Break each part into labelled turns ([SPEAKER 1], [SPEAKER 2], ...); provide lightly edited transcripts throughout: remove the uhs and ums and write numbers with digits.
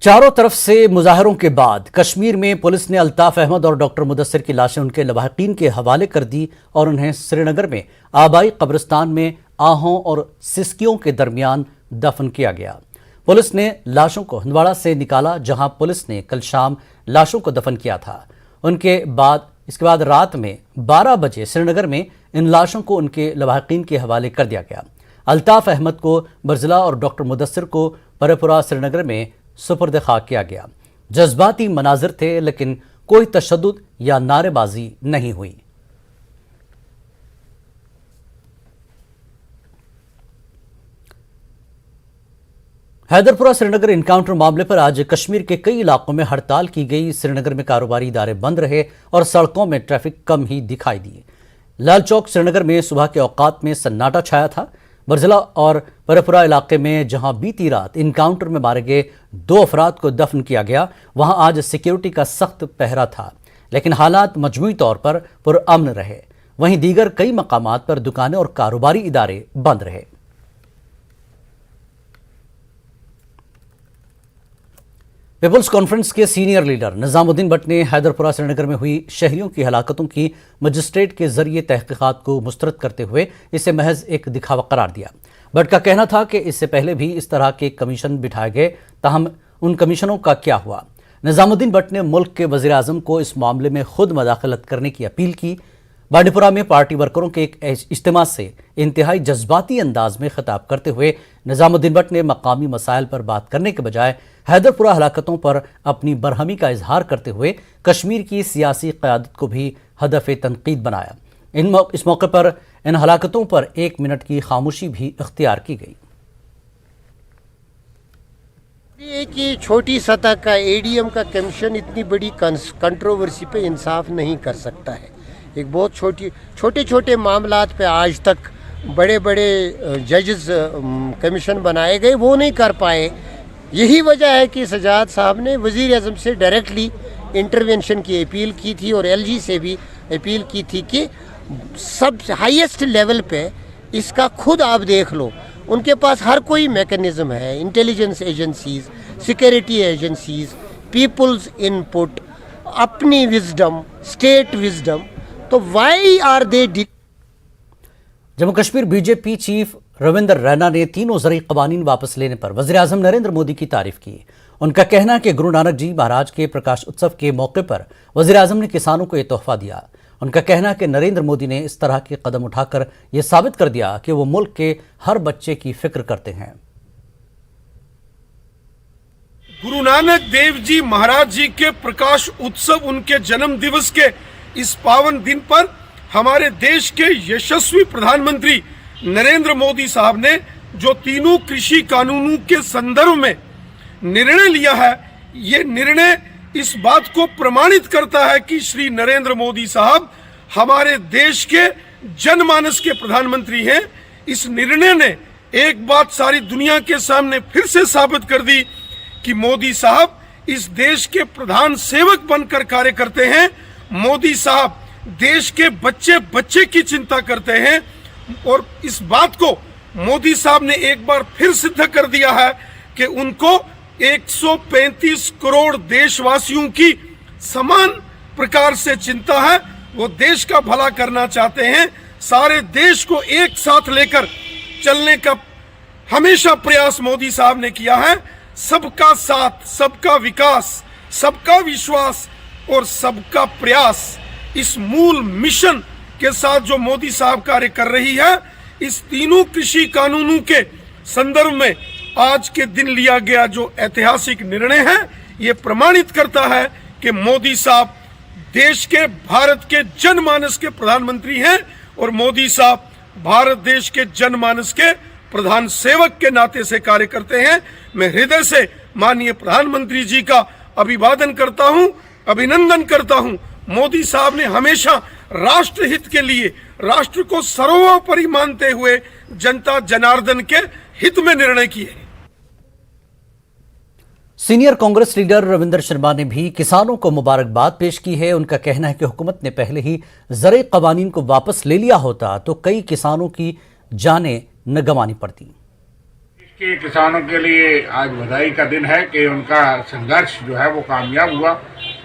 [SPEAKER 1] चारों तरफ से मुजाहरों के बाद कश्मीर में पुलिस ने अल्ताफ अहमद और डॉक्टर मुदस्सिर की लाशें उनके लवाहिकीन के हवाले कर दी और उन्हें श्रीनगर में आबाई कब्रिस्तान में आहों और सिसकियों के दरमियान दफन किया गया। पुलिस ने लाशों को हंदवाड़ा से निकाला, जहां पुलिस ने कल शाम लाशों को दफन किया था। इसके बाद रात में 12 बजे श्रीनगर में इन लाशों को उनके लवाहिकीन के हवाले कर दिया गया। अल्ताफ अहमद को बरजिला और डॉक्टर मुदस्सिर को परपुरा श्रीनगर में सुपुर्द खाक किया गया। जज्बाती मनाजिर थे, लेकिन कोई तशद्दुद या नारेबाजी नहीं हुई। हैदरपुरा श्रीनगर इनकाउंटर मामले पर आज कश्मीर के कई इलाकों में हड़ताल की गई। श्रीनगर में कारोबारी इदारे बंद रहे और सड़कों में ट्रैफिक कम ही दिखाई दी। लाल चौक श्रीनगर में सुबह के औकात में सन्नाटा छाया था। बरजिला और परपुरा इलाके में जहां बीती रात इनकाउंटर में मारे गए 2 अफराद को दफन किया गया, वहां आज सिक्योरिटी का सख्त पहरा था, लेकिन हालात मजमूई तौर पर पुरअमन रहे। वहीं दीगर कई मकामात पर दुकानें और कारोबारी इदारे बंद रहे। पीपुल्स कॉन्फ्रेंस के सीनियर लीडर निजामुद्दीन भट्ट ने हैदरपुरा श्रीनगर में हुई शहरियों की हलाकतों की मजिस्ट्रेट के जरिए तहकीकात को मुस्तरद करते हुए इसे महज एक दिखावा करार दिया। भट्ट का कहना था कि इससे पहले भी इस तरह के कमीशन बिठाए गए, ताहम उन कमीशनों का क्या हुआ। निजामुद्दीन भट्ट ने मुल्क के वज़ीर आज़म को इस मामले में खुद मदाखलत करने की अपील की। बांडीपुरा में पार्टी वर्करों के एक इज्तिमा से इंतहाई जज्बाती अंदाज में खिताब करते हुए निजामुद्दीन भट्ट ने मकामी मसाइल पर बात करने के बजाय हैदरपुरा हलाकतों पर अपनी बरहमी का इजहार करते हुए कश्मीर की सियासी क़यादत को भी हदफ तनकीद बनाया। इस मौके पर इन हलाकतों पर 1 मिनट की खामोशी भी इख्तियार की गई।
[SPEAKER 2] एक ये छोटी सतह का एडीएम का कमीशन इतनी बड़ी कंट्रोवर्सी पे इंसाफ नहीं कर सकता है। एक बहुत छोटे छोटे मामलात पे आज तक बड़े बड़े जजेस कमीशन बनाए गए, वो नहीं कर पाए। यही वजह है कि सजाद साहब ने वज़ीर आज़म से डायरेक्टली इंटरवेंशन की अपील की थी और एलजी से भी अपील की थी कि सब हाईएस्ट लेवल पे इसका खुद आप देख लो। उनके पास हर कोई मैकेनिज्म है, intelligence agencies, security agencies, peoples input, अपनी विजडम, स्टेट विजडम, तो why are they.
[SPEAKER 1] Jammu Kashmir BJP chief Ravindra Raina ने तीनों ज़रूरी क़वानीन वापस लेने पर वज़ीर आज़म नरेंद्र मोदी की तारीफ की। उनका कहना है कि गुरु नानक जी महाराज के प्रकाश उत्सव के मौके पर वज़ीर आज़म ने किसानों को यह तोहफा दिया। उनका कहना है कि नरेंद्र मोदी ने इस तरह के कदम उठाकर यह साबित कर दिया कि वो मुल्क के हर बच्चे की फिक्र करते हैं।
[SPEAKER 3] गुरु नानक देव जी महाराज जी के प्रकाश उत्सव, उनके जन्म दिवस के इस पावन दिन पर हमारे देश के यशस्वी प्रधानमंत्री नरेंद्र मोदी साहब ने जो तीनों कृषि कानूनों के संदर्भ में निर्णय लिया है, ये निर्णय इस बात को प्रमाणित करता है कि श्री नरेंद्र मोदी साहब हमारे देश के जनमानस के प्रधानमंत्री हैं। इस निर्णय ने एक बात सारी दुनिया के सामने फिर से साबित कर दी कि मोदी साहब इस देश के प्रधान सेवक बनकर कार्य करते हैं। मोदी साहब देश के बच्चे बच्चे की चिंता करते हैं और इस बात को मोदी साहब ने एक बार फिर सिद्ध कर दिया है कि उनको 135 करोड़ देशवासियों की समान प्रकार से चिंता है। वो देश का भला करना चाहते हैं। सारे देश को एक साथ लेकर चलने का हमेशा प्रयास मोदी साहब ने किया है। सबका साथ, सबका विकास, सबका विश्वास और सबका प्रयास, इस मूल मिशन के साथ जो मोदी साहब कार्य कर रही है, इस तीनों कृषि कानूनों के संदर्भ में आज के दिन लिया गया जो ऐतिहासिक निर्णय है, ये प्रमाणित करता है कि मोदी साहब देश के, भारत के जनमानस के प्रधानमंत्री हैं और मोदी साहब भारत देश के जनमानस के प्रधान सेवक के नाते से कार्य करते हैं। मैं हृदय से माननीय प्रधानमंत्री जी का अभिवादन करता हूं, अभिनंदन करता हूं। मोदी साहब ने हमेशा राष्ट्र हित के लिए, राष्ट्र को सर्वोपरि मानते हुए जनता जनार्दन के हित में निर्णय किए।
[SPEAKER 1] सीनियर कांग्रेस लीडर रविंद्र शर्मा ने भी किसानों को मुबारकबाद पेश की है। उनका कहना है कि हुकूमत ने पहले ही ज़रूरी क़वानीन को वापस ले लिया होता तो कई किसानों की जानें न गंवानी पड़ती।
[SPEAKER 4] के किसानों के लिए आज बधाई का दिन है कि उनका संघर्ष जो है वो कामयाब हुआ।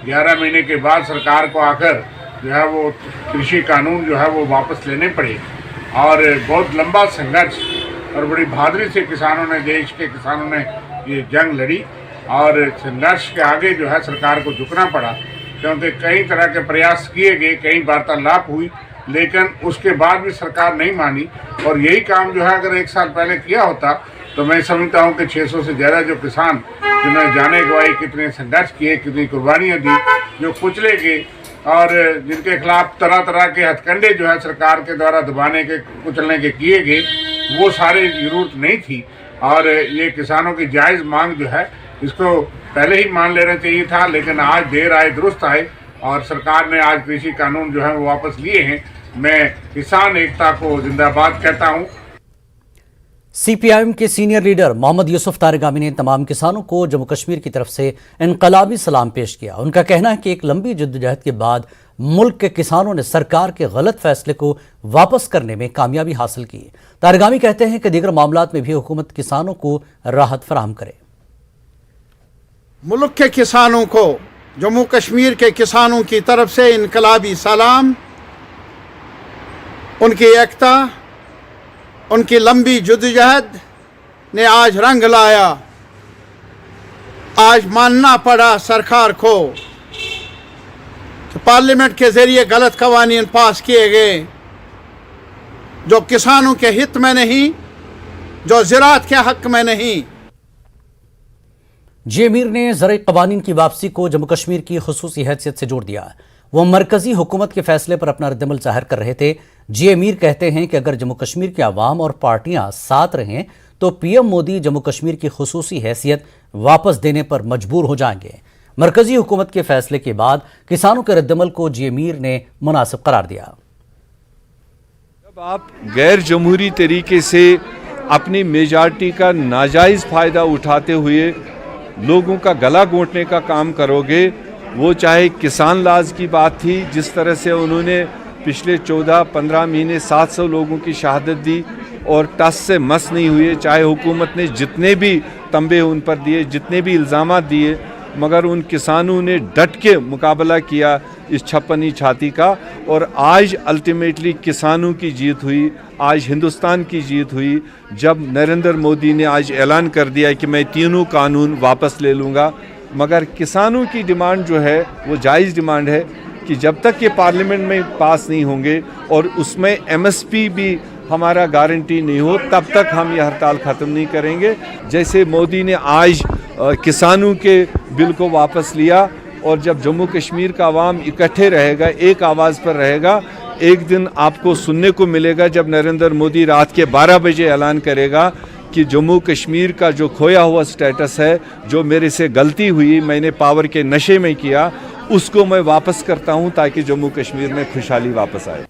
[SPEAKER 4] 11 महीने के बाद सरकार को आकर जो है वो कृषि कानून जो है वो वापस लेने पड़े और बहुत लंबा संघर्ष और बड़ी बहादुरी से किसानों ने, देश के किसानों ने ये जंग लड़ी और संघर्ष के आगे जो है सरकार को झुकना पड़ा, क्योंकि कई तरह के प्रयास किए गए, कई वार्तालाप हुई, लेकिन उसके बाद भी सरकार नहीं मानी। और यही काम जो है अगर 1 साल पहले किया होता तो मैं समझता हूँ कि 600 से ज़्यादा जो किसान जिन्होंने जाने गवाई, कितने संघर्ष किए, कितनी कुर्बानियाँ दी, जो कुचले गए और जिनके खिलाफ तरह तरह के हथकंडे जो है सरकार के द्वारा दबाने के, कुचलने के किए गए, वो सारे जरूरत नहीं थी। और ये किसानों की जायज़ मांग जो है इसको पहले ही मान लेना चाहिए था, लेकिन आज देर आए दुरुस्त आए और सरकार ने आज कृषि कानून जो है वो वापस लिए हैं। मैं किसान एकता को जिंदाबाद कहता हूँ।
[SPEAKER 1] सीपीआईएम के सीनियर लीडर मोहम्मद यूसुफ तारगामी ने तमाम किसानों को जम्मू कश्मीर की तरफ से इनकलाबी सलाम पेश किया। उनका कहना है कि एक लंबी जद्दोजहद के बाद मुल्क के किसानों ने सरकार के गलत फैसले को वापस करने में कामयाबी हासिल की। तारगामी कहते हैं कि दीगर मामलात में भी हुकूमत किसानों को राहत फराहम करे।
[SPEAKER 5] मुल्क के किसानों को, जम्मू कश्मीर के किसानों की तरफ से इनकलाबी सलाम। उनकी एकता, उनकी लंबी जद्दोजहद ने आज रंग लाया। आज मानना पड़ा सरकार को कि पार्लियामेंट के जरिए गलत कवानीन पास किए गए जो किसानों के हित में नहीं, जो ज़राअत के हक में नहीं।
[SPEAKER 1] जे मीर ने ज़राई क़वानीन की वापसी को जम्मू कश्मीर की खुसूसी हैसियत से जोड़ दिया। वो मरकजी हुकूमत के फैसले पर अपना रद्दअमल जाहिर कर रहे थे। जे मीर कहते हैं कि अगर जम्मू कश्मीर के अवाम और पार्टियां साथ रहें तो पीएम मोदी जम्मू कश्मीर की खुसूसी हैसियत वापस देने पर मजबूर हो जाएंगे। मरकजी हुकूमत के फैसले के बाद किसानों के रद्दअमल को जे मीर ने मुनासिब करार दिया।
[SPEAKER 6] जब आप गैर जमहूरी तरीके से अपनी मेजॉरिटी का नाजायज़ फ़ायदा उठाते हुए लोगों का गला घोंटने का काम करोगे, वो चाहे किसान लाज की बात थी, जिस तरह से उन्होंने पिछले 14-15 महीने 700 लोगों की शहादत दी और टस से मस नहीं हुए, चाहे हुकूमत ने जितने भी तंबे उन पर दिए, जितने भी इल्ज़ामात दिए, मगर उन किसानों ने डट के मुकाबला किया इस छप्पनी छाती का। और आज अल्टीमेटली किसानों की जीत हुई, आज हिंदुस्तान की जीत हुई, जब नरेंद्र मोदी ने आज ऐलान कर दिया कि मैं तीनों कानून वापस ले लूँगा। मगर किसानों की डिमांड जो है वो जायज़ डिमांड है कि जब तक ये पार्लियामेंट में पास नहीं होंगे और उसमें एमएसपी भी हमारा गारंटी नहीं हो, तब तक हम ये हड़ताल ख़त्म नहीं करेंगे। जैसे मोदी ने आज किसानों के बिल को वापस लिया और जब जम्मू कश्मीर का आवाम इकट्ठे रहेगा, एक आवाज़ पर रहेगा, एक दिन आपको सुनने को मिलेगा जब नरेंद्र मोदी रात के 12 बजे ऐलान करेगा कि जम्मू कश्मीर का जो खोया हुआ स्टेटस है, जो मेरे से गलती हुई, मैंने पावर के नशे में किया, उसको मैं वापस करता हूं ताकि जम्मू कश्मीर में खुशहाली वापस आए।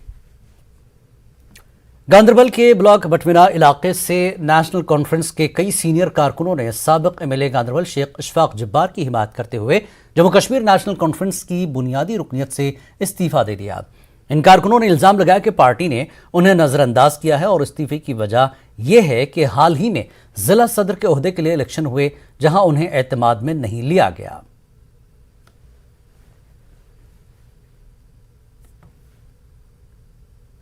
[SPEAKER 1] गांदरबल के ब्लॉक बटमिना इलाके से नेशनल कॉन्फ्रेंस के कई सीनियर कारकुनों ने साबिक एमएलए गांदरबल शेख इशफाक जब्बार की हिमायत करते हुए जम्मू कश्मीर नेशनल कॉन्फ्रेंस की बुनियादी रुकनियत से इस्तीफा दे दिया। इन कारकुनों ने इल्जाम लगाया कि पार्टी ने उन्हें नजरअंदाज किया है और इस्तीफे की वजह यह है कि हाल ही में जिला सदर के ओहदे के लिए इलेक्शन हुए, जहां उन्हें एतमाद में नहीं लिया गया।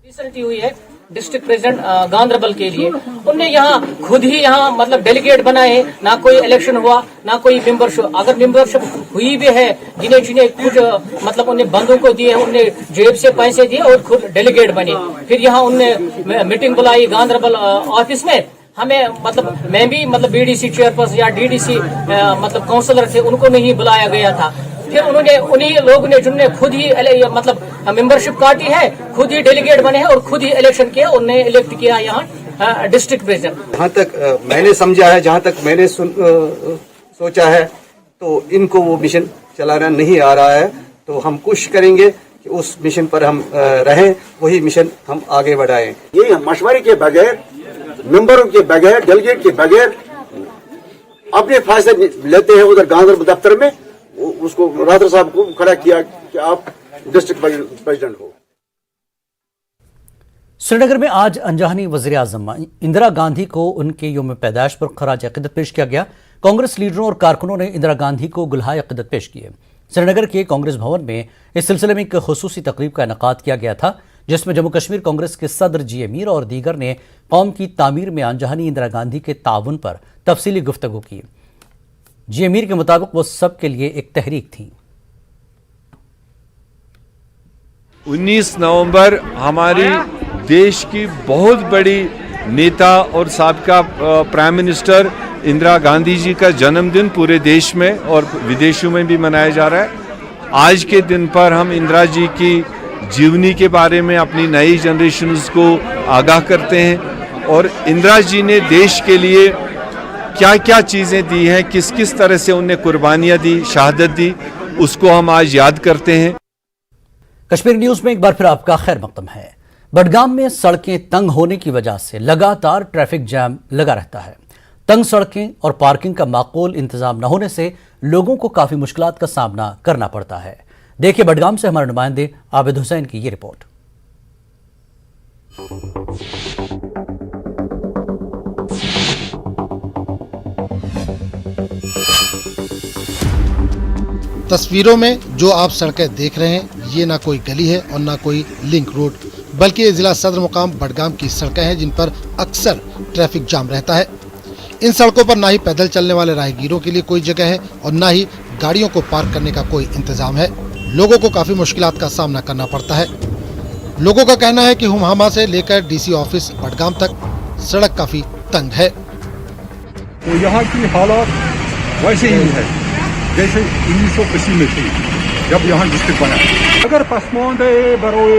[SPEAKER 7] रिसेंटली हुई है डिस्ट्रिक्ट प्रेसिडेंट गांदरबल के लिए, उनने यहाँ खुद ही यहाँ मतलब डेलीगेट बनाए, ना कोई इलेक्शन हुआ ना कोई मेंबरशिप। अगर मेंबरशिप हुई भी है, जिन्हें जिन्हें कुछ मतलब उन्हें बंदों को दिए, उनने जेब से पैसे दिए और खुद डेलीगेट बने। फिर यहाँ उनने मीटिंग बुलाई गांदरबल ऑफिस में। हमें मतलब मैं भी मतलब बीडीसी चेयरपर्सन या डीडीसी मतलब काउंसलर थे, उनको नहीं बुलाया गया था। फिर उन्होंने उन्हीं लोग ने जिन्होंने खुद ही मतलब मेंबरशिप काटी है, खुद ही डेलीगेट बने हैं और खुद ही इलेक्शन किया, उन्हें इलेक्ट किया यहाँ डिस्ट्रिक्ट प्रेसिडेंट।
[SPEAKER 8] जहाँ तक मैंने समझा है, जहाँ तक मैंने सोचा है, तो इनको वो मिशन चलाना नहीं आ रहा है। तो हम कोशिश करेंगे कि उस मिशन पर हम रहें, वही मिशन हम आगे बढ़ाएं।
[SPEAKER 9] ये मशवरे के बगैर, मेंबरों के बगैर, डेलीगेट के बगैर अपने फैसले लेते हैं उधर गांधरबल दफ्तर में। उसको राठौर साहब को खड़ा किया कि आप डिस्ट्रिक्ट प्रेसिडेंट हो।
[SPEAKER 1] श्रीनगर में आज अनजानी वज़ीर-ए-आज़म इंदिरा गांधी को उनके यौम पैदाइश पर खराज अक़ीदत पेश किया गया। कांग्रेस लीडरों और कारकुनों ने इंदिरा गांधी को गुलहाए अक़ीदत पेश किए। श्रीनगर के कांग्रेस भवन में इस सिलसिले में एक खुसूसी तकरीब का इनेकाद किया गया था, जिसमें जम्मू कश्मीर कांग्रेस के सदर जी अमीर और दीगर ने कौम की तामीर में अनजानी इंदिरा गांधी के ताउन पर तफसीली गुफ्तगू की। जी अमीर के मुताबिक वो सब के लिए एक तहरीक थी।
[SPEAKER 6] 19 नवंबर हमारी देश की बहुत बड़ी नेता और साबका प्राइम मिनिस्टर इंदिरा गांधी जी का जन्मदिन पूरे देश में और विदेशों में भी मनाया जा रहा है। आज के दिन पर हम इंदिरा जी की जीवनी के बारे में अपनी नई जनरेशन्स को आगाह करते हैं और इंदिरा जी ने देश के लिए क्या क्या चीज़ें दी हैं, किस किस तरह से उन्हें कुर्बानियाँ दी, शहादत दी, उसको हम आज याद करते हैं।
[SPEAKER 1] कश्मीर न्यूज़ में एक बार फिर आपका खैर मकदम है। बडगाम में सड़कें तंग होने की वजह से लगातार ट्रैफिक जाम लगा रहता है। तंग सड़कें और पार्किंग का माकूल इंतजाम न होने से लोगों को काफ़ी मुश्किलात का सामना करना पड़ता है। देखिए बडगाम से हमारे नुमाइंदे आबिद हुसैन की ये रिपोर्ट।
[SPEAKER 10] तस्वीरों में जो आप सड़कें देख रहे हैं, ये ना कोई गली है और ना कोई लिंक रोड, बल्कि ये जिला सदर मुकाम बडगाम की सड़कें हैं जिन पर अक्सर ट्रैफिक जाम रहता है। इन सड़कों पर ना ही पैदल चलने वाले राहगीरों के लिए कोई जगह है और ना ही गाड़ियों को पार्क करने का कोई इंतजाम है। लोगों को काफी मुश्किलात का सामना करना पड़ता है। लोगों का कहना है कि हुमामा से लेकर डीसी ऑफिस बडगाम तक सड़क काफी तंग है।
[SPEAKER 11] तो यहाँ की हालत वैसे ही है जैसे 1980 में थी जब यहाँ डिस्ट्रिक्ट बना। अगर पसमानदे बरोए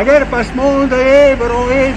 [SPEAKER 11] अगर पसमानदे बरोए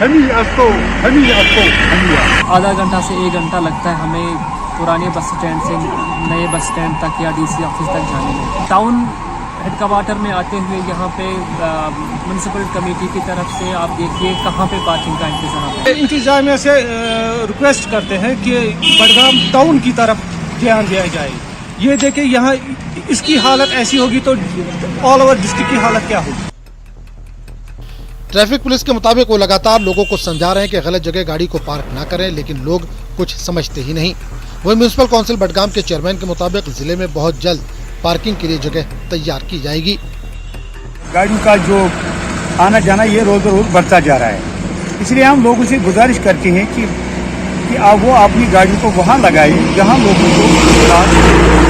[SPEAKER 11] हमी अस्तो
[SPEAKER 7] आधा घंटा से 1 घंटा लगता है हमें पुराने बस स्टैंड से नए बस स्टैंड तक या डीसी ऑफिस तक जाने में। टाउन हेडक्वार्टर में आते हुए यहाँ पे म्यूनिसिपल कमेटी की तरफ से आप देखिए कहाँ पे पार्किंग का
[SPEAKER 11] इंतजामिया से रिक्वेस्ट करते हैं कि बडगाम टाउन की तरफ ध्यान दिया जाए। ये देखिए यहाँ इसकी हालत ऐसी होगी तो ऑल ओवर डिस्ट्रिक्ट की हालत क्या होगी।
[SPEAKER 10] ट्रैफिक पुलिस के मुताबिक वो लगातार लोगों को समझा रहे हैं कि गलत जगह गाड़ी को पार्क ना करें, लेकिन लोग कुछ समझते ही नहीं। वही म्यूनिसिपल काउंसिल बडगाम के चेयरमैन के मुताबिक जिले में बहुत जल्द पार्किंग के लिए जगह तैयार की जाएगी।
[SPEAKER 11] गाड़ियों का जो आना जाना ये रोज रोज बढ़ता जा रहा है, इसलिए हम लोगों से गुजारिश करते हैं कि आप वो अपनी गाड़ी को वहाँ लगाए जहाँ लोगों को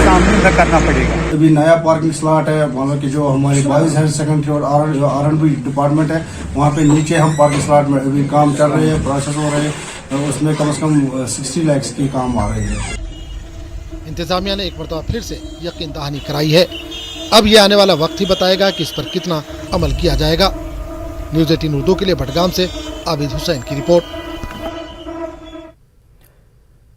[SPEAKER 11] सामने न करना पड़ेगा।
[SPEAKER 12] अभी नया पार्किंग स्लॉट है वहाँ की जो हमारी बॉयज हायर सेकेंडरी और R&B डिपार्टमेंट है, वहाँ पे नीचे हम पार्किंग स्लॉट में अभी काम चल रहे हैं, प्रोसेस हो रहे हैं, उसमें कम से कम 60 लाख की काम आ रही है।
[SPEAKER 10] इंतजामिया ने एक मरतबा फिर से यकीन दहानी कराई है। अब ये आने वाला वक्त ही बताएगा कि इस पर कितना अमल किया जाएगा। न्यूज़ 18 उर्दू के लिए बडगाम से आबिद हुसैन की रिपोर्ट।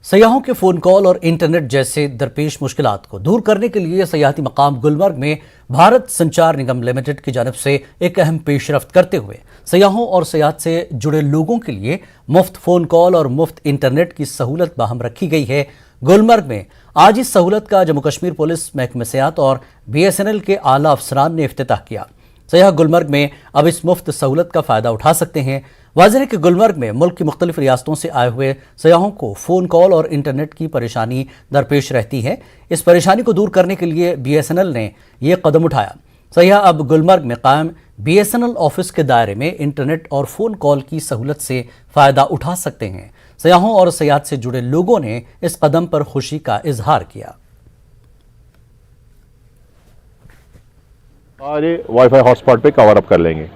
[SPEAKER 1] सयाहों के फ़ोन कॉल और इंटरनेट जैसे दरपेश मुश्किलात को दूर करने के लिए सयाहती मकाम गुलमर्ग में भारत संचार निगम लिमिटेड की जानिब से एक अहम पेशरफ्त करते हुए सयाहों और सयाहत से जुड़े लोगों के लिए मुफ्त फ़ोन कॉल और मुफ्त इंटरनेट की सहूलत बाहम रखी गई है। गुलमर्ग में आज इस सहूलत का जम्मू कश्मीर पुलिस, महकमे सयाहत और BSNL के आला अफसरान ने इफ्तिताह किया। सयाह गुलमर्ग में अब इस मुफ्त सहूलत का फ़ायदा उठा सकते हैं। वाज़ेह है कि गुलमर्ग में मुल्क की मुख्तलिफ रियासतों से आए हुए सयाहों को फ़ोन कॉल और इंटरनेट की परेशानी दरपेश रहती है। इस परेशानी को दूर करने के लिए BSNL ने यह कदम उठाया। सयाह अब गुलमर्ग में कायम BSNL ऑफिस के दायरे में इंटरनेट और फ़ोन कॉल की सहूलत से फ़ायदा उठा सकते हैं। सयाहों और सयाहत से जुड़े लोगों ने इस कदम पर खुशी का इजहार किया।
[SPEAKER 13] सारे वाईफाई हॉटस्पॉट पे कवर अप कर लेंगे।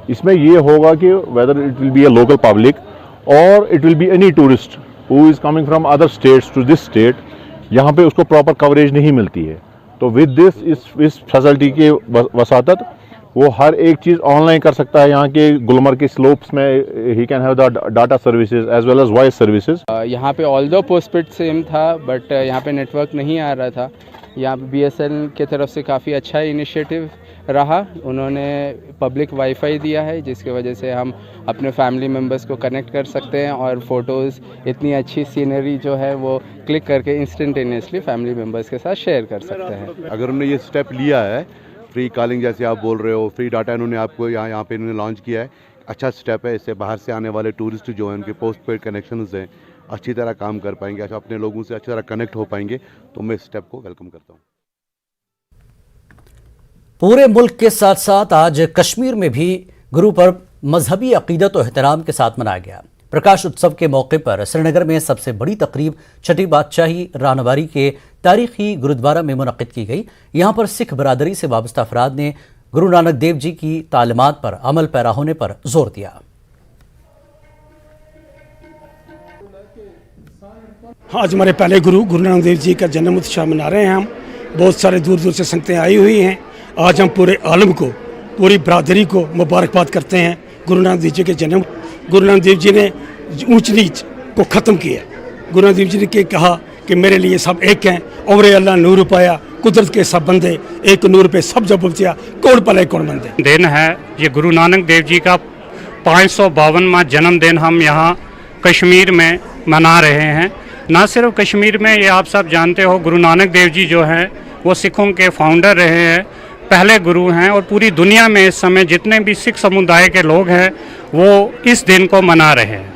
[SPEAKER 13] इसमें ये होगा कि whether it will be a local public और it will be any tourist who is coming from other states to this state, यहाँ पे उसको प्रॉपर कवरेज नहीं मिलती है। तो विद दिस इस फैसिलिटी के वसातत वो हर एक चीज़ ऑनलाइन कर सकता है। यहाँ के गुलमर्ग के स्लोप्स में ही can have the data services as well as voice services.
[SPEAKER 14] यहाँ पे ऑल्दो पोस्टपेड सिम था बट यहाँ पे नेटवर्क नहीं आ रहा था। यहाँ पे BSNL की तरफ से काफ़ी अच्छा इनिशिएटिव रहा। उन्होंने पब्लिक वाईफाई दिया है जिसकी वजह से हम अपने फैमिली मेम्बर्स को कनेक्ट कर सकते हैं और फ़ोटोज़, इतनी अच्छी सीनरी जो है वो क्लिक करके इंस्टेंटेनियसली फैमिली मेम्बर्स के साथ शेयर कर सकते हैं।
[SPEAKER 13] अगर उन्होंने ये स्टेप लिया है फ्री कॉलिंग जैसे आप बोल रहे हो, फ्री डाटा इन्होंने आपको यहाँ पे इन्होंने लॉन्च किया है। अच्छा स्टेप है। इससे बाहर से आने वाले टूरिस्ट जो हैं उनके पोस्ट पेड कनेक्शंस हैं अच्छी तरह काम कर पाएंगे, अच्छा अपने लोगों से अच्छी तरह कनेक्ट हो पाएंगे। तो मैं इस स्टेप को वेलकम करता हूँ।
[SPEAKER 1] पूरे मुल्क के साथ साथ आज कश्मीर में भी गुरु पर्व मजहबी अकीदत और एहतराम के साथ मनाया गया। प्रकाश उत्सव के मौके पर श्रीनगर में सबसे बड़ी तकरीब छठी बादशाही राहनवारी के तारीखी गुरुद्वारा में मुनक्किद की गई। यहाँ पर सिख बरादरी से वाबस्ता अफराद ने गुरु नानक देव जी की तालीमात पर अमल पैरा होने पर जोर दिया।
[SPEAKER 15] आज हमारे पहले गुरु नानक देव जी का जन्म उत्सव मना रहे हैं हम। बहुत सारे दूर दूर से संगतें आई हुई हैं। आज हम पूरे आलम को, पूरी बरादरी को मुबारकबाद करते हैं गुरु नानक देव जी के जन्म। गुरु नानक देव जी ने ऊंच नीच को ख़त्म किया। गुरु नानक देव जी ने कहा कि मेरे लिए सब एक हैं और अल्लाह नूर पाया, कुदरत के सब बंदे एक नूर पे सब जब उपजिया, कौन पले कौन बंदे।
[SPEAKER 16] दिन है ये गुरु नानक देव जी का 552वां जन्मदिन हम यहाँ कश्मीर में मना रहे हैं। ना सिर्फ कश्मीर में, ये आप सब जानते हो गुरु नानक देव जी जो हैं वो सिखों के फाउंडर रहे हैं, पहले गुरु हैं। और पूरी दुनिया में इस समय जितने भी सिख समुदाय के लोग हैं वो इस दिन को मना रहे हैं।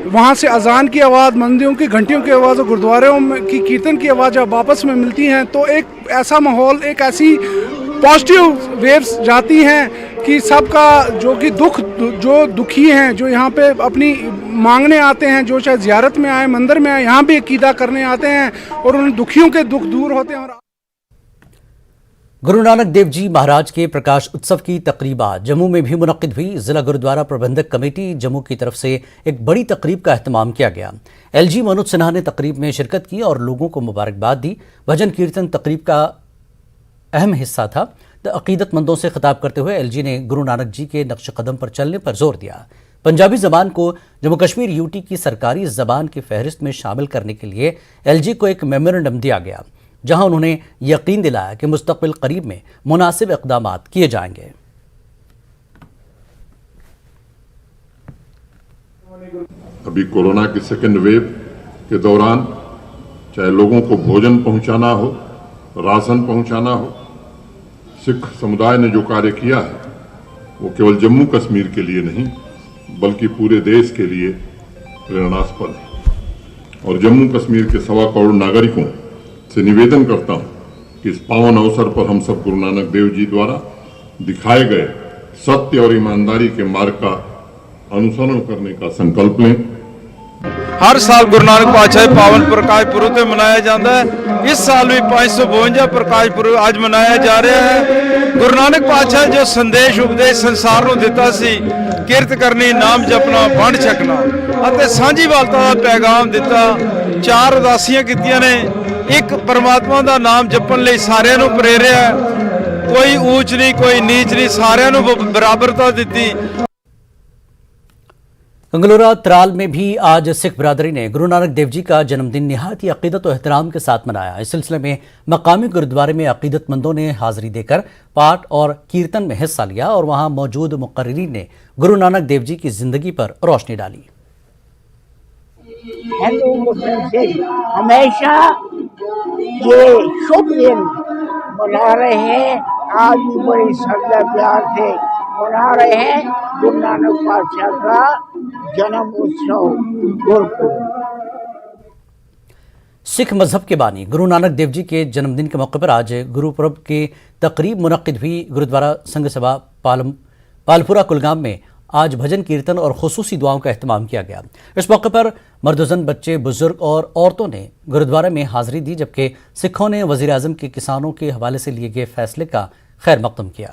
[SPEAKER 15] वहाँ से अजान की आवाज़, मंदिरों की घंटियों की आवाज़ और गुरुद्वारों की कीर्तन की आवाज़ जब आपस में मिलती हैं तो एक ऐसा माहौल, एक ऐसी पॉजिटिव वेव्स जाती हैं कि सबका जो दुखी हैं, जो यहाँ पे अपनी मांगने आते हैं, जो शायद ज़ियारत में आए, मंदिर में आए, यहाँ भी अकीदा करने आते हैं और उन दुखियों के दुख दूर होते हैं।
[SPEAKER 1] गुरु नानक देव जी महाराज के प्रकाश उत्सव की तकरीबा जम्मू में भी मुनक्किद हुई। जिला गुरुद्वारा प्रबंधक कमेटी जम्मू की तरफ से एक बड़ी तकरीब का एहतमाम किया गया। LG मनोज सिन्हा ने तकरीब में शिरकत की और लोगों को मुबारकबाद दी। भजन कीर्तन तकरीब का अहम हिस्सा था। अकीदतमंदों से खिताब करते हुए LG ने गुरु नानक जी के नक्श कदम पर चलने पर जोर दिया। पंजाबी जबान को जम्मू कश्मीर UT की सरकारी जबान की फहरिस्त में शामिल करने के लिए LG को एक मेमोरेंडम दिया गया, जहां उन्होंने यकीन दिलाया कि मुस्तकबिल करीब में मुनासिब इक़दामात किए जाएंगे।
[SPEAKER 17] अभी कोरोना की सेकेंड वेव के दौरान चाहे लोगों को भोजन पहुंचाना हो, राशन पहुंचाना हो, सिख समुदाय ने जो कार्य किया है वो केवल जम्मू कश्मीर के लिए नहीं बल्कि पूरे देश के लिए प्रेरणास्पद है। और जम्मू कश्मीर के 1.25 करोड़ नागरिकों से निवेदन करता हूं कि इस पावन अवसर पर हम सब गुरु नानक देव जी द्वारा दिखाए गए सत्य और ईमानदारी के मार्ग का अनुसरण करने का संकल्प लें।
[SPEAKER 6] हर साल गुरु नानक पातशाही पावन प्रकाश पुरब ते मनाया जाता है। इस साल भी 552 प्रकाश पुरब आज मनाया जा रहा है। गुरु नानक पातशाह जो संदेश उपदेश संसार को दिता सी, किरत करनी, नाम जपना, वंड छकना ਅਤੇ ਸਾਂਝੀਵਾਲਤਾ ਦਾ ਪੈगाम ਦਿੱਤਾ। 4 ਉਦਾਸੀਆਂ ਕੀਤੀਆਂ ਨੇ। एक परमात्मा का नाम जपन ਲਈ ਸਾਰਿਆਂ ਨੂੰ ਪ੍ਰੇਰਿਆ। कोई ऊंच नहीं, कोई नीच नहीं, सारिਆਂ ਨੂੰ बराबरता दी।
[SPEAKER 1] कंगलोरा त्राल में भी आज सिख बरादरी ने गुरु नानक देव जी का जन्मदिन निहायत ही अकीदत और एहतराम के साथ मनाया। इस सिलसिले में मकामी गुरुद्वारे में अकीदतमंदों ने हाजिरी देकर पाठ और कीर्तन में हिस्सा लिया और वहां मौजूद मुकर्रिरीन ने गुरु नानक देव जी की जिंदगी पर रोशनी डाली।
[SPEAKER 18] हिंदू मुस्लिम सिख हमेशा ये शुभ दिन मना रहे हैं। आज भी बड़ी श्रद्धा प्यार से मना रहे हैं गुरु नानक पातशाह का जन्म उत्सव गुरुपुरब।
[SPEAKER 1] सिख मजहब के बानी गुरु नानक देव जी के जन्मदिन के मौके पर आज गुरुपुरब की तकरीब मुनक्किद हुई। गुरुद्वारा संघ सभा पालपुरा कुलगाम में आज भजन कीर्तन और खुसूसी दुआओं का एहतमाम किया गया। इस मौके पर मर्दजन, बच्चे, बुजुर्ग और औरतों ने गुरुद्वारे में हाजिरी दी, जबकि सिखों ने वज़ीर आज़म के किसानों के हवाले से लिए गए फैसले का खैर मकदम किया।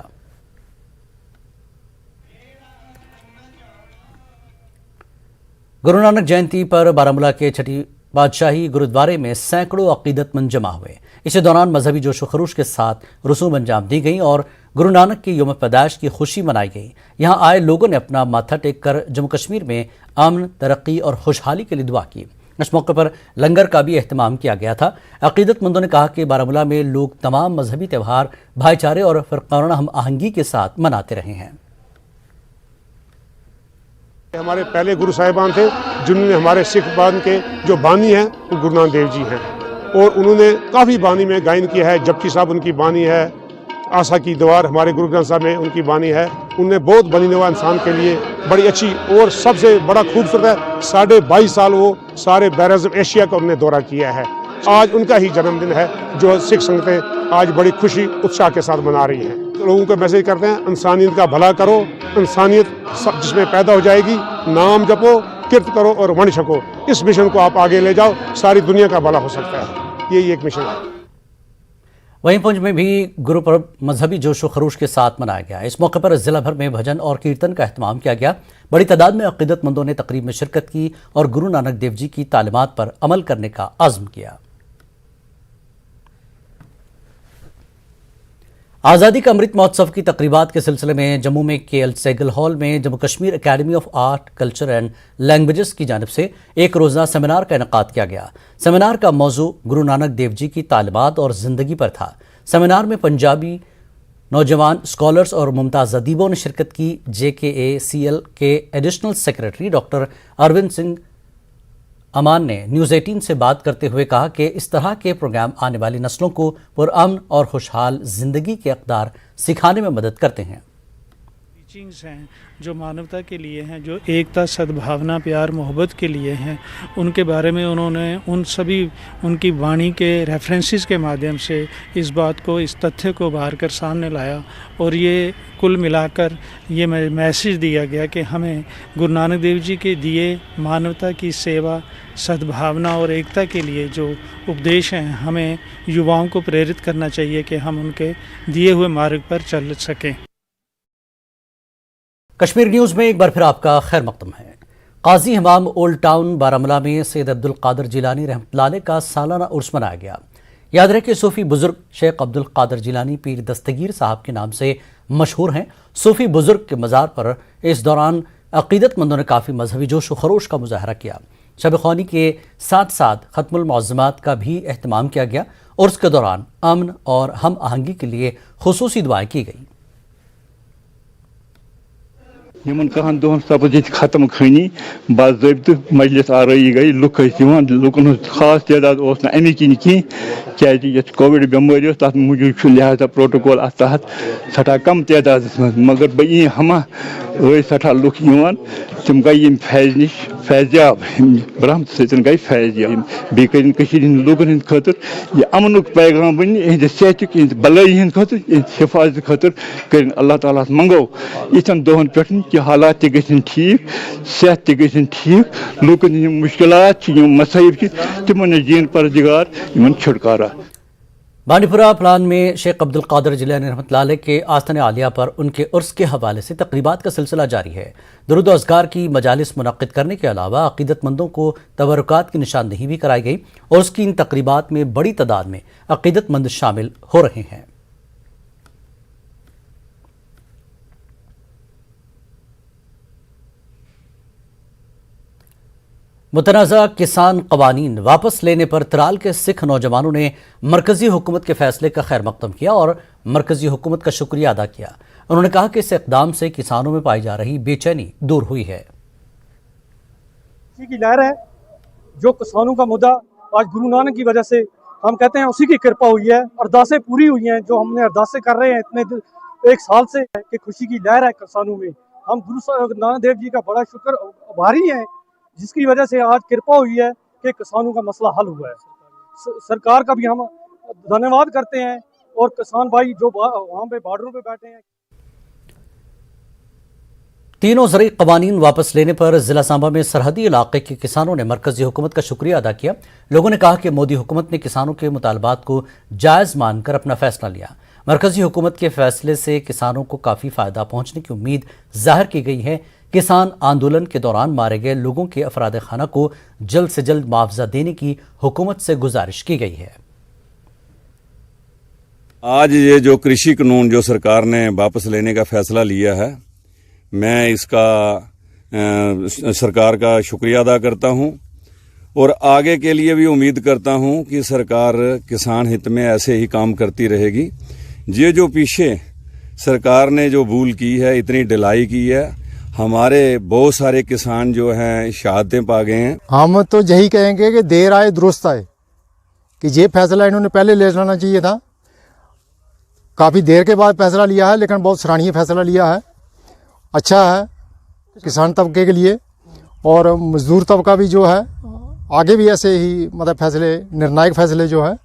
[SPEAKER 1] गुरु नानक जयंती पर बारामूला के छठी बादशाही गुरुद्वारे में सैकड़ों अकीदतमंद जमा हुए। इसी दौरान मजहबी जोश व खरूश के साथ रसूम अंजाम दी गई और गुरु नानक के यौम पैदाइश की खुशी मनाई गई। यहाँ आए लोगों ने अपना माथा टेक कर जम्मू कश्मीर में अमन, तरक्की और खुशहाली के लिए दुआ की। इस मौके पर लंगर का भी एहतमाम किया गया था। अकीदतमंदों ने कहा कि बारामूला में लोग तमाम मजहबी त्यौहार भाईचारे और फिरकाना हम आहंगी के साथ मनाते रहे हैं।
[SPEAKER 19] हमारे पहले गुरु साहिबान थे जिन्होंने हमारे सिख बान के जो बानी हैं वो गुरु नानक देव जी हैं और उन्होंने काफ़ी बानी में गायन किया है। जपजी साहब उनकी बानी है, आशा की दीवार हमारे गुरु ग्रंथ साहब में उनकी बानी है। उनने बहुत बनी नवा इंसान के लिए बड़ी अच्छी और सबसे बड़ा खूबसूरत है, 22.5 साल वो सारे बैर-ए-आज़म एशिया का उन्होंने दौरा किया है। आज उनका ही जन्मदिन है जो सिख संगतें आज बड़ी खुशी उत्साह के साथ मना रही हैं। लोगों को मैसेज करते हैं, इंसानियत का भला करो, इंसानियत सब जिसमें पैदा हो जाएगी, नाम जपो, कीर्त करो और वंश छको। इस मिशन को आप आगे ले जाओ, सारी दुनिया का भला हो सकता है। यही एक मिशन है।
[SPEAKER 1] वहीं पुंछ में भी गुरु पर्व मजहबी जोशो खरोश के साथ मनाया गया। इस मौके पर जिला भर में भजन और कीर्तन का एहतमाम किया गया। बड़ी तादाद में अकीदतमंदों ने तकरीब में शिरकत की और गुरु नानक देव जी की तालीमात पर अमल करने का आज़म किया। आज़ादी का अमृत महोत्सव की तकरीबात के सिलसिले में जम्मू में KL सहगल हॉल में Jammu Kashmir academy of art, culture and languages की जानिब से एक रोज़ा सेमिनार का इनेकाद किया गया। सेमिनार का मौजू गुरु नानक देव जी की तालीमात और ज़िंदगी पर था। सेमिनार में पंजाबी नौजवान स्कॉलर्स और मुमताज़ अदीबों ने शिरकत की। JKACL के additional secretary doctor Arvind Singh Aman ने न्यूज़ 18 से बात करते हुए कहा कि इस तरह के प्रोग्राम आने वाली नस्लों को पुरअमन और खुशहाल जिंदगी के अक़दार सिखाने में मदद करते हैं।
[SPEAKER 20] टीचिंग्स हैं जो मानवता के लिए हैं, जो एकता, सद्भावना, प्यार, मोहब्बत के लिए हैं, उनके बारे में उन्होंने उन सभी उनकी वाणी के रेफरेंसेस के माध्यम से इस बात को, इस तथ्य को बाहर कर सामने लाया। और ये कुल मिलाकर ये मैसेज दिया गया कि हमें गुरु नानक देव जी के दिए मानवता की सेवा, सद्भावना और एकता के लिए जो उपदेश हैं, हमें युवाओं को प्रेरित करना चाहिए कि हम उनके दिए हुए मार्ग पर चल सकें।
[SPEAKER 1] कश्मीर न्यूज़ में एक बार फिर आपका खैर मकदम है। काजी हमाम ओल्ड टाउन बारामूला में सैयद अब्दुल कादिर जिलानी रहमतुल्लाह अलैह का सालाना उर्स मनाया गया। याद रहे कि सूफ़ी बुजुर्ग शेख अब्दुल कादिर जिलानी पीर दस्तगीर साहब के नाम से मशहूर हैं। सूफ़ी बुजुर्ग के मज़ार पर इस दौरान अक़ीदतमंदों ने काफ़ी मजहबी जोश व खरोश का मुजाहरा किया। शब ख़्वानी के साथ साथ ख़त्मुल मुअज़्ज़मात का भी अहतमाम किया गया। उर्स के दौरान अमन और हम आहंगी के लिए खुसूसी दुआएं की गई।
[SPEAKER 11] यमन कहन दोहन सपज खत्म खनी बाज़ाब्त मजलिस आरई गई लुक लुकन खास तादाद अमी किन क्या कोविड बेमारी तथ मूजूब लिहाजा प्रोटोकॉल अत तहत सठा कम तादाद मगर बी हमा सठा लुक तम गई फैज नश फैज़याब ब्रह्म सतन गई फैज़याब बी कर लूकन हंद खतर यह अमन पैगाम बन इहद सेहत भलाई हंद खतर हिफाजत खतर कर अल्लाह ताला मंगो इथन दोहन पे कि हालात ते गन ठीक, सेहत ते गन ठीक, लूकन मुश्किलात मसाइब तिमन जीन परदिगार इन छुटकारा।
[SPEAKER 1] बांडीपुरा प्लान में शेख अब्दुल कादिर जिलानी रहमतुल्लाह अलैह के आस्थान आलिया पर उनके उर्स के हवाले से तकरीबात का सिलसिला जारी है। दुरूद व अज़कार की मजालिस मुनक़्क़िद करने के अलावा अक़ीदतमंदों को तबरुकात की निशानदही भी कराई गई और उसकी इन तकरीबात में बड़ी तादाद में अक़ीदतमंद शामिल हो रहे हैं। मुतनाज़ा किसान क़वानीन वापस लेने पर तराल के सिख नौजवानों ने मरकज़ी हुकूमत के फैसले का खैर मकदम किया और मरकज़ी हुकूमत का शुक्रिया अदा किया। उन्होंने कहा कि इस इक़दाम से किसानों में पाई जा रही बेचैनी दूर हुई है।
[SPEAKER 15] की लहर है जो किसानों का मुद्दा आज गुरु नानक की वजह से हम कहते हैं उसी की कृपा हुई है। अरदासें पूरी हुई हैं जो हमने अरदासें कर रहे हैं इतने एक साल से कि खुशी की लहर है किसानों में। हम गुरु नानक देव जी का बड़ा शुक्र आभारी हैं जिसकी वजह से आज कृपा हुई है कि किसानों का मसला हल हुआ है। सरकार का भी हम धन्यवाद करते हैं और किसान भाई जो वहाँ पे बॉर्डरों पे बैठे हैं।
[SPEAKER 1] तीनों ज़रूरी क़वानीन वापस लेने पर ज़िला सांबा में सरहदी इलाके के किसानों ने मरकज़ी हुकूमत का शुक्रिया अदा किया। लोगों ने कहा कि मोदी हुकूमत ने किसानों के मुतालबात को जायज़ मानकर अपना फैसला लिया। मरकज़ी हुकूमत के फैसले से किसानों को काफ़ी फ़ायदा पहुँचने की उम्मीद जाहिर की गई है। किसान आंदोलन के दौरान मारे गए लोगों के अफराद खाना को जल्द से जल्द मुआवजा देने की हुकूमत से गुजारिश की गई है।
[SPEAKER 21] आज ये जो कृषि कानून जो सरकार ने वापस लेने का फैसला लिया है, मैं इसका सरकार का शुक्रिया अदा करता हूं और आगे के लिए भी उम्मीद करता हूं कि सरकार किसान हित में ऐसे ही काम करती रहेगी। ये जो पीछे सरकार ने जो भूल की है, इतनी ढिलाई की है, हमारे बहुत सारे किसान जो हैं शहादतें पा गए हैं।
[SPEAKER 22] हम तो यही कहेंगे कि देर आए दुरुस्त आए, कि ये फैसला इन्होंने पहले ले लेना चाहिए था। काफ़ी देर के बाद फैसला लिया है, लेकिन बहुत सराहनीय फैसला लिया है। अच्छा है किसान तबके के लिए, और मजदूर तबका भी जो है आगे भी ऐसे ही मतलब फैसले, निर्णायक फैसले जो है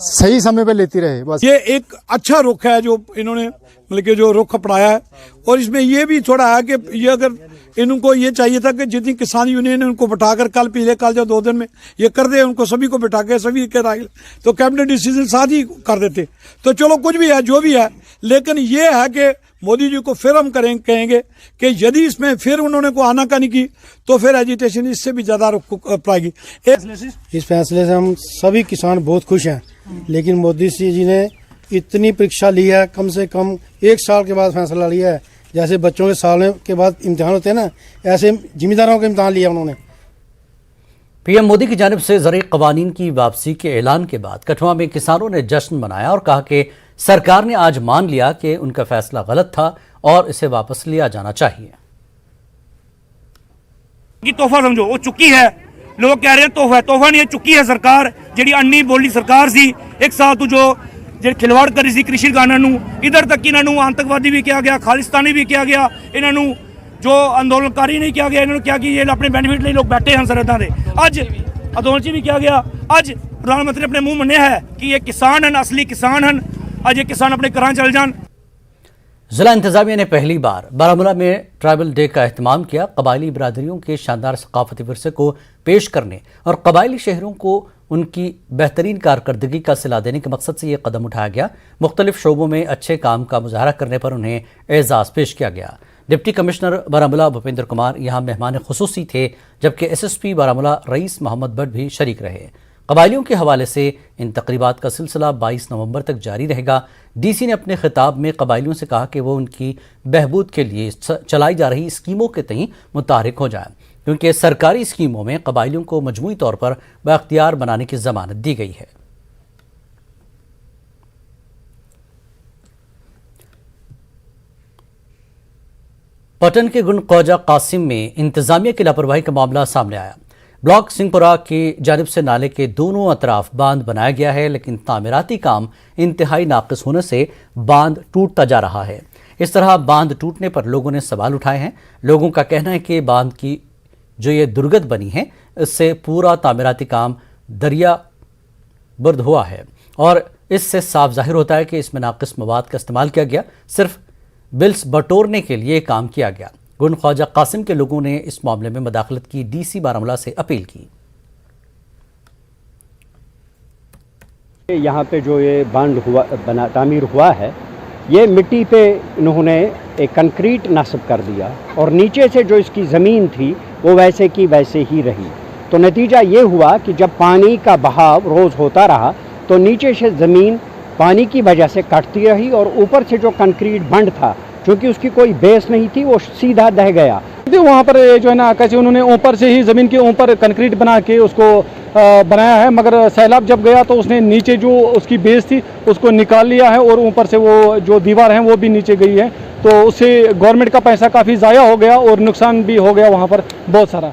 [SPEAKER 22] सही समय पे लेती रहे। बस
[SPEAKER 15] ये एक अच्छा रुख है जो इन्होंने मतलब कि जो रुख अपनाया है, और इसमें ये भी थोड़ा है कि ये अगर इनको ये चाहिए था कि जितनी किसान यूनियन ने उनको बिठाकर कल पिछले कल जो 2 दिन में ये कर दे, उनको सभी को बिठा के सभी के राय तो कैबिनेट डिसीजन साथ ही कर देते। तो चलो कुछ भी है जो भी है, लेकिन ये है कि मोदी जी को फिर हम कहेंगे कि यदि इसमें फिर उन्होंने को आनाकानी की तो फिर एजिटेशन इससे भी ज़्यादा रुख पाएगी।
[SPEAKER 2] इस फैसले से हम सभी किसान बहुत खुश हैं, लेकिन मोदी जी ने इतनी परीक्षा ली है, कम से कम 1 साल के बाद फैसला लिया है। जैसे बच्चों के साल के बाद इम्तिहान होते हैं ना, ऐसे जिम्मेदारों के इम्तिहान लिया उन्होंने।
[SPEAKER 1] पीएम मोदी की जानिब से ज़रूरी कवानीन की वापसी के ऐलान के बाद कठुआ में किसानों ने जश्न मनाया और कहा कि सरकार ने आज मान लिया कि उनका फैसला गलत था और इसे वापस लिया जाना चाहिए।
[SPEAKER 3] तोहफा समझो, वो चुकी है। लोग कह रहे हैं तोहफा नहीं है, चुकी है सरकार। जी अन्नी बोली सरकार सी, 1 साल तो जो खिलवाड़ करी सी कृषि कानून, इधर तक इन्होंने आतंकवादी भी किया गया, खालिस्तानी भी किया गया, इन्होंने जो अंदोलनकारी नहीं किया गया, इन्होंने क्या कि ये अपने बेनिफिट लिए लोग बैठे हैं सरहदां दे। अज अंदोलन भी किया गया, अज प्रधानमंत्री अपने मुंह मन्निया है कि ये किसान हैं, असली किसान हैं। अज ये किसान अपने घर चल जान।
[SPEAKER 1] जिला इंतजामिया ने पहली बार बारामूला में ट्राइबल डे का एहतमाम किया। कबायली बिरादरियों के शानदार सकाफती विरसे को पेश करने और कबायली शहरों को उनकी बेहतरीन कारकर्दगी का सिला देने के मकसद से ये कदम उठाया गया। मुख्तलिफ शोबों में अच्छे काम का मुजाहरा करने पर उन्हें एजाज़ पेश किया गया। डिप्टी कमिश्नर बारामूला भूपेंद्र कुमार यहाँ मेहमान खुसूसी थे, जबकि SSP बारामूला रईस मोहम्मद भट्ट भी शरीक रहे। कबायलियों के हवाले से इन तकरीबात का सिलसिला 22 नवंबर तक जारी रहेगा। DC ने अपने खिताब में कबायलियों से कहा कि वो उनकी बहबूद के लिए चलाई जा रही स्कीमों के तई मुतारिक हो जाए, क्योंकि सरकारी स्कीमों में कबायलियों को मजमूई तौर पर बाख्तियार बनाने की जमानत दी गई है। पटन के गुंड ख्वाजा कासिम में इंतजामिया की लापरवाही का मामला सामने आया। ब्लॉक सिंहपुरा की जानिब से नाले के दोनों अतराफ बांध बनाया गया है, लेकिन तामीराती काम इंतहाई नाकिस होने से बांध टूटता जा रहा है। इस तरह बांध टूटने पर लोगों ने सवाल उठाए हैं। लोगों का कहना है कि बांध की जो ये दुर्गत बनी है, इससे पूरा तामीराती काम दरिया बुर्द हुआ है और इससे साफ जाहिर होता है कि इसमें नाकिस मवाद का इस्तेमाल किया गया। सिर्फ बिल्स बटोरने के लिए काम किया गया। गुंड ख्वाजा कासिम के लोगों ने इस मामले में मदाखलत की DC बारामूला से अपील की।
[SPEAKER 23] यहाँ पे जो ये बांध हुआ तामीर हुआ है, ये मिट्टी पे इन्होंने एक कंक्रीट नस्ब कर दिया और नीचे से जो इसकी ज़मीन थी वो वैसे की वैसे ही रही। तो नतीजा ये हुआ कि जब पानी का बहाव रोज़ होता रहा तो नीचे से ज़मीन पानी की वजह से कटती रही और ऊपर से जो कंक्रीट बंड था, क्योंकि उसकी कोई बेस नहीं थी, वो सीधा दह गया।
[SPEAKER 24] वहाँ पर जो है ना कैसे उन्होंने ऊपर से ही ज़मीन के ऊपर कंक्रीट बना के उसको बनाया है, मगर सैलाब जब गया तो उसने नीचे जो उसकी बेस थी उसको निकाल लिया है और ऊपर से वो जो दीवार है वो भी नीचे गई है। तो उससे गवर्नमेंट का पैसा काफ़ी ज़ाया हो गया और नुकसान भी हो गया वहाँ पर बहुत सारा।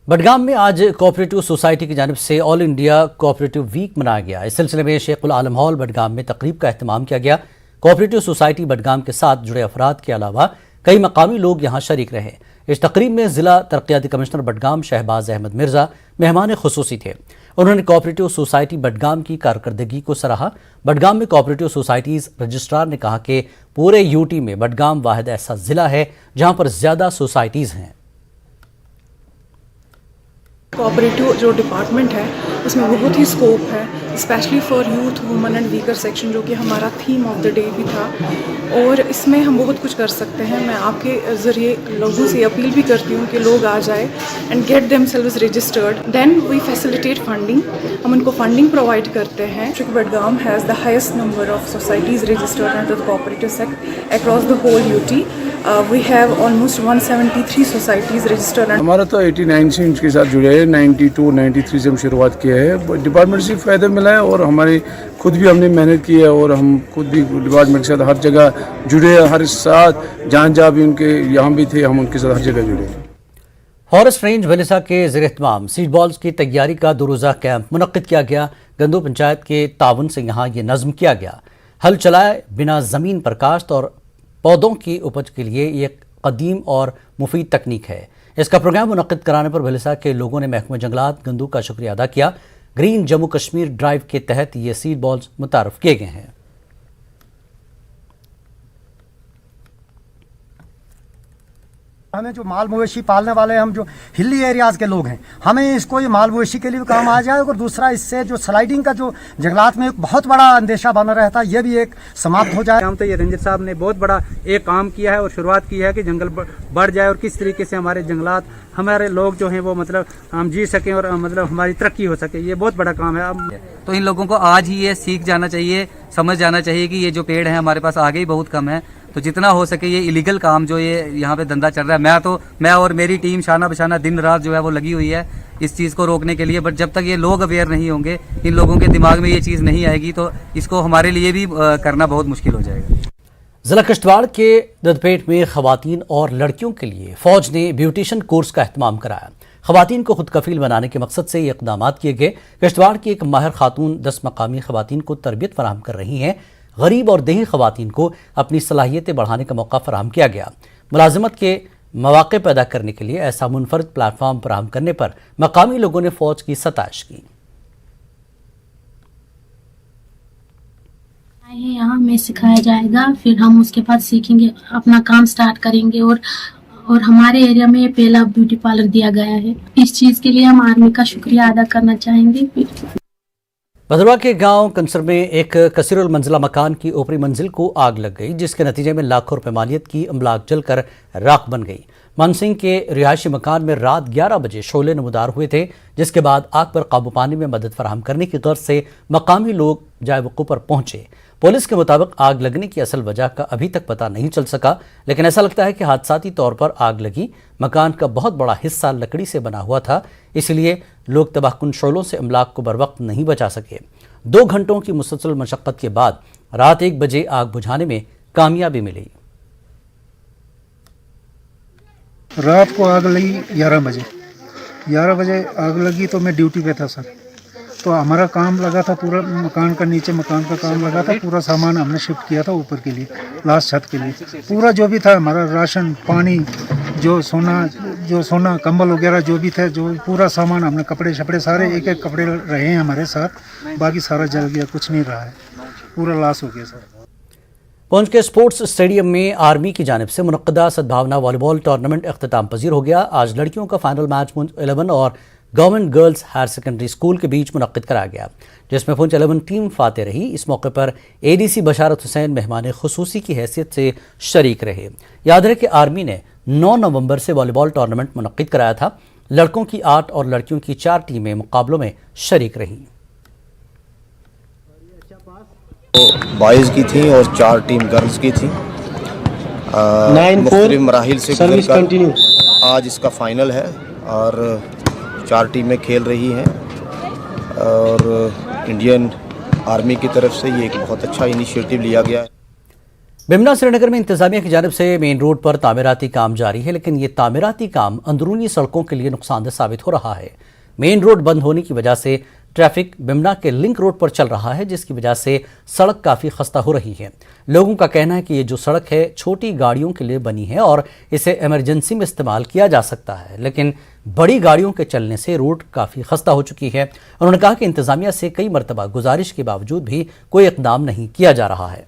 [SPEAKER 1] बडगाम में आज कोऑपरेटिव सोसाइटी की जानिब से ऑल इंडिया कोऑपरेटिव वीक मनाया गया। इस सिलसिले में शेखुल आलम हॉल बडगाम में तकरीब का एहतमाम किया गया। कोऑपरेटिव सोसाइटी बडगाम के साथ जुड़े अफराद के अलावा कई मकामी लोग यहाँ शरीक रहे। इस तकरीब में जिला तरक्याती कमिश्नर बडगाम शहबाज अहमद मिर्जा मेहमान खुसूसी थे। उन्होंने कोऑपरेटिव सोसाइटी बडगाम की कारकर्दगी को सराहा। बडगाम में कोऑपरेटिव सोसाइटीज़ रजिस्ट्रार ने कहा कि पूरे यूटी में बडगाम वाहिद ऐसा जिला है जहाँ पर ज़्यादा सोसाइटीज़ हैं।
[SPEAKER 25] कोऑपरेटिव जो डिपार्टमेंट है उसमें बहुत ही स्कोप है, specially for youth, women and weaker section, जो कि हमारा थीम ऑफ द डे भी था। और इसमें हम बहुत कुछ कर सकते हैं। मैं आपके ज़रिए लोगों से अपील भी करती हूँ कि लोग आ जाए and get themselves registered. Then we facilitate funding, हम उनको फंडिंग प्रोवाइड करते हैं। चूँकि Budgam has the highest number of societies registered under the cooperative sector across the whole UT. We have almost 173 societies registered.
[SPEAKER 26] हमारा तो 89 से इनके साथ जुड़े हैं, 92, 93 से हम शुरुआत किए हैं। डिपार्टमेंट से फ़ायदा मिला है और हमारी खुद भी हमने मेहनत की है और हम खुद भी डिपार्टमेंट के साथ हर जगह जुड़े हैं। हर साथ जहाँ भी उनके यहाँ भी थे, हम उनके साथ हर जगह जुड़े हैं।
[SPEAKER 1] फॉरेस्ट रेंज वेलिसा के ज़ेर-ए-एहतमाम सीड बॉल्स की तैयारी का 2 रोज़ा कैंप मुनक्किद किया गया। गंदू पंचायत के ताउन से यहाँ ये नज़्म किया गया। हल चलाए बिना ज़मीन पर काश्त और पौधों की उपज के लिए ये एक कदीम और मुफीद तकनीक है। इसका प्रोग्राम मुनक्किद कराने पर भलिसा के लोगों ने महकमा जंगलात गंदू का शुक्रिया अदा किया। ग्रीन जम्मू कश्मीर ड्राइव के तहत ये सीड बॉल्स मुतारफ किए गए हैं।
[SPEAKER 4] हमें जो माल मवेशी पालने वाले हम जो हिली एरियाज़ के लोग हैं, हमें इसको ये माल मवेशी के लिए भी काम आ जाए और दूसरा इससे जो स्लाइडिंग का जो जंगलात में एक बहुत बड़ा अंदेशा बना रहता है ये भी एक समाप्त हो जाए।
[SPEAKER 5] हम तो ये रंजीत साहब ने बहुत बड़ा एक काम किया है और शुरुआत की है कि जंगल बढ़ जाए और किस तरीके से हमारे जंगलात हमारे लोग जो हैं वो मतलब हम जी सकें और मतलब हमारी तरक्की हो सके। ये बहुत बड़ा काम है।
[SPEAKER 7] तो इन लोगों को आज ही ये सीख जाना चाहिए, समझ जाना चाहिए कि ये जो पेड़ है हमारे पास आगे ही बहुत कम है, तो जितना हो सके ये इलीगल काम जो ये यहाँ पे धंधा चल रहा है, मैं और मेरी टीम शाना बशाना दिन रात जो है वो लगी हुई है इस चीज़ को रोकने के लिए। बट जब तक ये लोग अवेयर नहीं होंगे, इन लोगों के दिमाग में ये चीज़ नहीं आएगी, तो इसको हमारे लिए भी करना बहुत मुश्किल हो जाएगा।
[SPEAKER 1] जिला किश्तवाड़ के ददपेट में खवातीन और लड़कियों के लिए फौज ने ब्यूटिशियन कोर्स का एहतमाम कराया। खवातीन को खुद कफील बनाने के मकसद से ये इक़दाम किए गए। किश्तवाड़ की एक माहिर खातून 10 मकामी खवातीन को तरबियत फराहम कर रही हैं। गरीब और देही खवातीन को अपनी सलाहियतें बढ़ाने का मौका फराहम किया गया। मुलाजमत के मौके पैदा करने के लिए ऐसा मुनफरद प्लेटफॉर्म फराहम करने पर मकामी लोगों ने फौज की सताइश की।
[SPEAKER 8] यहाँ हमें सिखाया जाएगा, फिर हम उसके बाद सीखेंगे, अपना काम स्टार्ट करेंगे और हमारे एरिया में पहला ब्यूटी पार्लर दिया गया है। इस चीज़ के लिए हम आर्मी का शुक्रिया अदा करना चाहेंगे।
[SPEAKER 1] भद्रवा के गांव कंसर में एक कसीरुल मंजिला मकान की ऊपरी मंजिल को आग लग गई, जिसके नतीजे में लाखों रुपए मालियत की अमलाक जलकर राख बन गई। मानसिंह के रिहायशी मकान में रात 11 बजे शोले नमूदार हुए थे, जिसके बाद आग पर काबू पाने में मदद फराहम करने की गर्ज से मकामी लोग जायवक़ू पर पहुंचे। पुलिस के मुताबिक आग लगने की असल वजह का अभी तक पता नहीं चल सका, लेकिन ऐसा लगता है कि हादसाती तौर पर आग लगी। मकान का बहुत बड़ा हिस्सा लकड़ी से बना हुआ था, इसलिए लोग तबाहकुन शोलों से अमलाक को बर वक्त नहीं बचा सके। 2 घंटों की मुसलसल मशक्क़त के बाद रात 1 बजे आग बुझाने में कामयाबी मिली।
[SPEAKER 9] रात को आग लगी 11 बजे आग लगी तो मैं ड्यूटी पे था सर। तो हमारा काम लगा था पूरा मकान का, नीचे मकान का काम लगा था, पूरा सामान हमने शिफ्ट किया था ऊपर के लिए, लास्ट छत के लिए। पूरा जो भी था हमारा राशन पानी जो सोना कंबल वगैरह जो भी थे, जो पूरा सामान हमने कपड़े शपड़े सारे एक एक कपड़े रहे हैं हमारे साथ, बाकी सारा जल गया, कुछ नहीं रहा है, पूरा लॉस हो गया सर।
[SPEAKER 1] पुंछ के स्पोर्ट्स स्टेडियम में आर्मी की जानिब से मुनक्किदा सद्भावना वॉलीबॉल टूर्नामेंट अख्तिताम पजीर हो गया। आज लड़कियों का फाइनल मैच पुंछ 11 और government girls higher secondary school के बीच मुनक्किद कराया गया, जिसमें पुंछ 11 टीम फाते रही। इस मौके पर ADC बशारत हुसैन मेहमान खुसूसी की हैसियत से शरीक रहे। याद रहे कि आर्मी ने 9 नवंबर से वॉलीबॉल टूर्नामेंट मुनक्किद कराया था। लड़कों की 8 और लड़कियों की 4 टीमें मुकाबलों में शरीक रहीं।
[SPEAKER 12] बॉयज़ की थी और 4 टीम गर्ल्स की थी। मुख्तलिफ मराहिल से गुजरकर आज इसका फाइनल है और 4 टीमें खेल रही हैं और इंडियन आर्मी की तरफ से ये एक बहुत अच्छा इनिशिएटिव लिया गया है।
[SPEAKER 1] बिमना श्रीनगर में इंतजामिया की जानिब से मेन रोड पर तामीराती काम जारी है, लेकिन ये तामीराती काम अंदरूनी सड़कों के लिए नुकसानदेह साबित हो रहा है। मेन रोड बंद होने की वजह से ट्रैफिक बिमना के लिंक रोड पर चल रहा है, जिसकी वजह से सड़क काफ़ी खस्ता हो रही है। लोगों का कहना है कि ये जो सड़क है छोटी गाड़ियों के लिए बनी है और इसे इमरजेंसी में इस्तेमाल किया जा सकता है, लेकिन बड़ी गाड़ियों के चलने से रोड काफ़ी खस्ता हो चुकी है। उन्होंने कहा कि इंतजामिया से कई मरतबा गुजारिश के बावजूद भी कोई इक़दाम नहीं किया जा रहा है।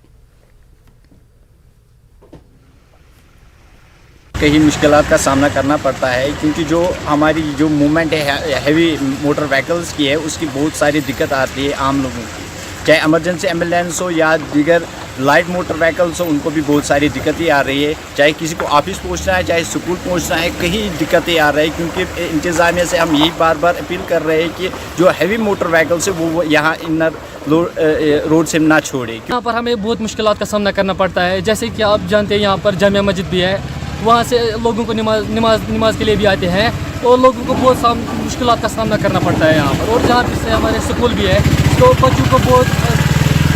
[SPEAKER 27] कई मुश्किलात का सामना करना पड़ता है, क्योंकि जो हमारी जो मूवमेंट है हैवी मोटर व्हीकल्स की है उसकी बहुत सारी दिक्कत आती है आम लोगों की, चाहे इमरजेंसी एम्बुलेंस हो या दीगर लाइट मोटर व्हीकल्स हो, उनको भी बहुत सारी दिक्कतें आ रही है। चाहे किसी को ऑफिस पहुंचना है, चाहे स्कूल पहुंचना है, कहीं दिक्कतें आ रही है। क्योंकि इंतज़ामिया से हम यही बार बार अपील कर रहे हैं कि जो हैवी मोटर व्हीकल्स है वो यहाँ इनर रोड से ना छोड़े।
[SPEAKER 28] यहाँ पर हमें बहुत मुश्किलात का सामना करना पड़ता है। जैसे कि आप जानते हैं यहाँ पर जामिया मस्जिद भी है, वहाँ से लोगों को नमाज के लिए भी आते हैं और लोगों को बहुत मुश्किलात का सामना करना पड़ता है यहाँ पर। और जहाँ से हमारे स्कूल भी है तो बच्चों को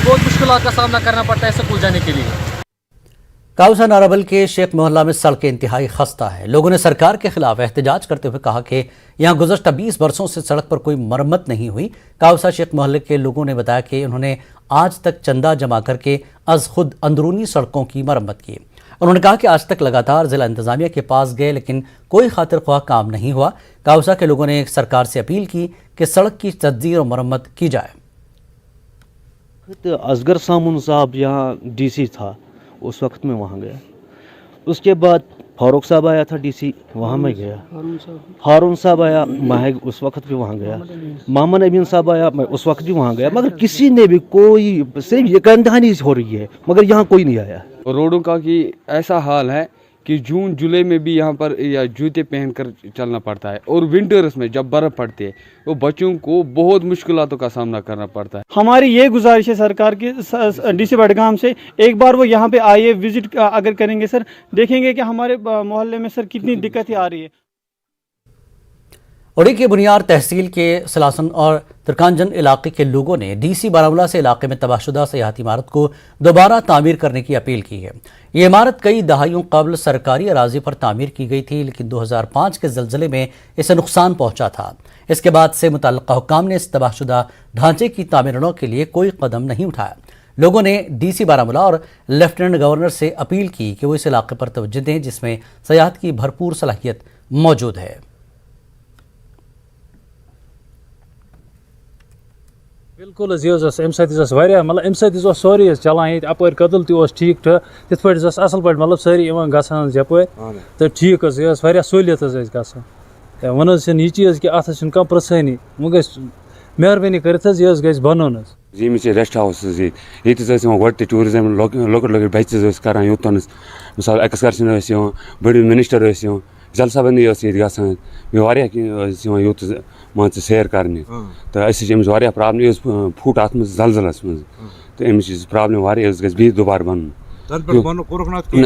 [SPEAKER 28] बहुत मुश्किलात का सामना करना पड़ता है स्कूल जाने के लिए।
[SPEAKER 1] काउसा नाराबल के शेख मोहल्ला में सड़कें इंतहाई खस्ता है। लोगों ने सरकार के खिलाफ एहतजाज करते हुए कहा कि यहाँ गुज़श्ता 20 वर्षों से सड़क पर कोई मरम्मत नहीं हुई। काउसा शेख मोहल्ले के लोगों ने बताया कि उन्होंने आज तक चंदा जमा करके अज खुद अंदरूनी सड़कों की मरम्मत की। उन्होंने कहा कि आज तक लगातार जिला इंतजामिया के पास गए लेकिन कोई खातिर ख्वाह काम नहीं हुआ। काउसा के लोगों ने सरकार से अपील की कि सड़क की तजदीद और मरम्मत की जाए।
[SPEAKER 6] असगर सामुन साहब यहाँ डीसी था, उस वक्त में वहाँ गया। उसके बाद फारूक साहब आया था डीसी, वहाँ मैं गया। हारून साहब आया, मैं उस वक्त भी वहाँ गया। मोहम्मद अमीन साहब आया, मैं उस वक्त भी वहाँ गया। मगर किसी ने भी कोई, सिर्फ ये कहानी हो रही है मगर यहाँ कोई नहीं आया।
[SPEAKER 10] रोडों का कि ऐसा हाल है कि जून जुलाई में भी यहाँ पर या जूते पहनकर चलना पड़ता है, और विंटर्स में जब बर्फ़ पड़ती है तो बच्चों को बहुत मुश्किलों का सामना करना पड़ता है।
[SPEAKER 24] हमारी ये गुजारिश है सरकार की, डीसी बडगाम से, एक बार वो यहाँ पे आइए, विजिट अगर करेंगे सर, देखेंगे कि हमारे मोहल्ले में सर कितनी दिक्कतें आ रही है।
[SPEAKER 1] उड़ी के बुनियार तहसील के सलासन और तुर्कानजन इलाके के लोगों ने डीसी बारामूला से इलाके में तबाहशुदा सयाहती इमारत को दोबारा तामीर करने की अपील की है। ये इमारत कई दहाइयों कबल सरकारी अराजी पर तामीर की गई थी, लेकिन 2005 के ज़लज़ले में इसे नुकसान पहुंचा था। इसके बाद से मुतल्लिक़ा हुक्काम ने इस तबाहशुदा ढांचे की तामीरों के लिए कोई कदम नहीं उठाया। लोगों ने डीसी बारामूला और लेफ्टिनेंट गवर्नर से अपील की कि वो इस इलाके पर तवज्जो दें जिसमें सयाहत की भरपूर सलाहियत मौजूद है।
[SPEAKER 13] बिल्कुल मतलब सोरी चलान अपर कदल ठीक तिथ पे असल पे मतलब सारी गसान यपर तो ठीक सहूलियत वन ये चीज़ कि अत कह प्रसानी वो ग मेहरबानी कर यह बन
[SPEAKER 14] रेस्ट हाउस ये टूरिज्म लकट बच्चे करान योतन मिसाल एक्सकर्शन बड़ी मिनिस्टर जलसाबंदी गई योत मान सैर कर तो अमिस प्रॉब्लम फुट अत जलजलस मज तो अमिस प्रॉब्लम गई दोबारा बन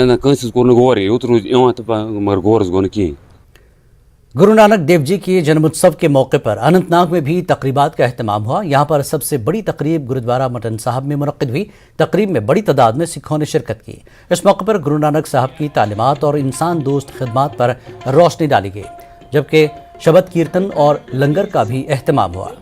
[SPEAKER 14] ना कंस कोर गौर योत रूज मगर गौरस गो कहीं।
[SPEAKER 1] गुरु नानक देव जी के जन्मोत्सव के मौके पर अनंतनाग में भी तकरीबात का अहतमाम हुआ। यहाँ पर सबसे बड़ी तकरीब गुरुद्वारा मटन साहब में मुनक्किद हुई। तकरीब में बड़ी तादाद में सिखों ने शिरकत की। इस मौके पर गुरु नानक साहब की तालीमात और इंसान दोस्त खिदमात पर रोशनी डाली गई, जबकि शबद कीर्तन और लंगर का भी अहतमाम हुआ।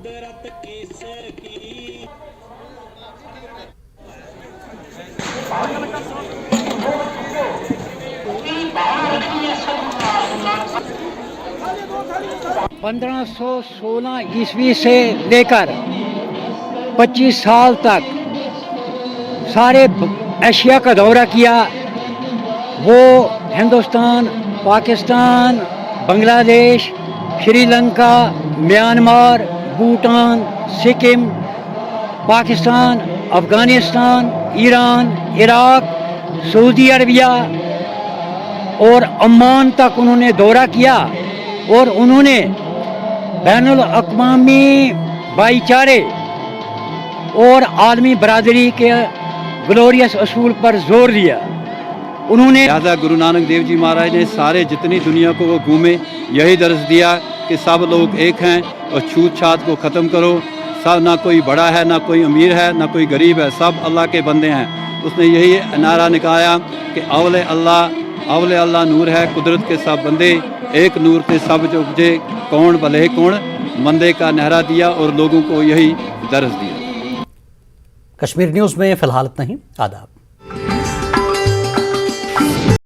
[SPEAKER 16] ईस्वी से लेकर 25 साल तक सारे एशिया का दौरा किया। वो Hindustan, Pakistan, Bangladesh, Sri Lanka, Myanmar, Bhutan, Sikkim, Pakistan, Afghanistan, Iran, Iraq, Saudi Arabia और अम्मान तक उन्होंने दौरा किया और उन्होंने बैनुल अक़वामी भाईचारे और आलमी बरादरी के ग्लोरियस असूल पर जोर दिया। उन्होंने
[SPEAKER 17] लिहाजा गुरु नानक देव जी महाराज ने सारे जितनी दुनिया को वो घूमे यही दर्ज दिया कि सब लोग एक हैं और छूत छात को ख़त्म करो। सब, ना कोई बड़ा है ना कोई अमीर है ना कोई गरीब है, सब अल्लाह के बंदे हैं। उसने यही नारा निकाला कि अवले अल्लाह नूर है, कुदरत के सब बंदे एक नूर के सब जो उपजे, कौन भले कौन मंदे का नहरा दिया और लोगों को यही दर्ज दिया।
[SPEAKER 1] कश्मीर न्यूज़ में फिलहाल इतना ही। आदाब।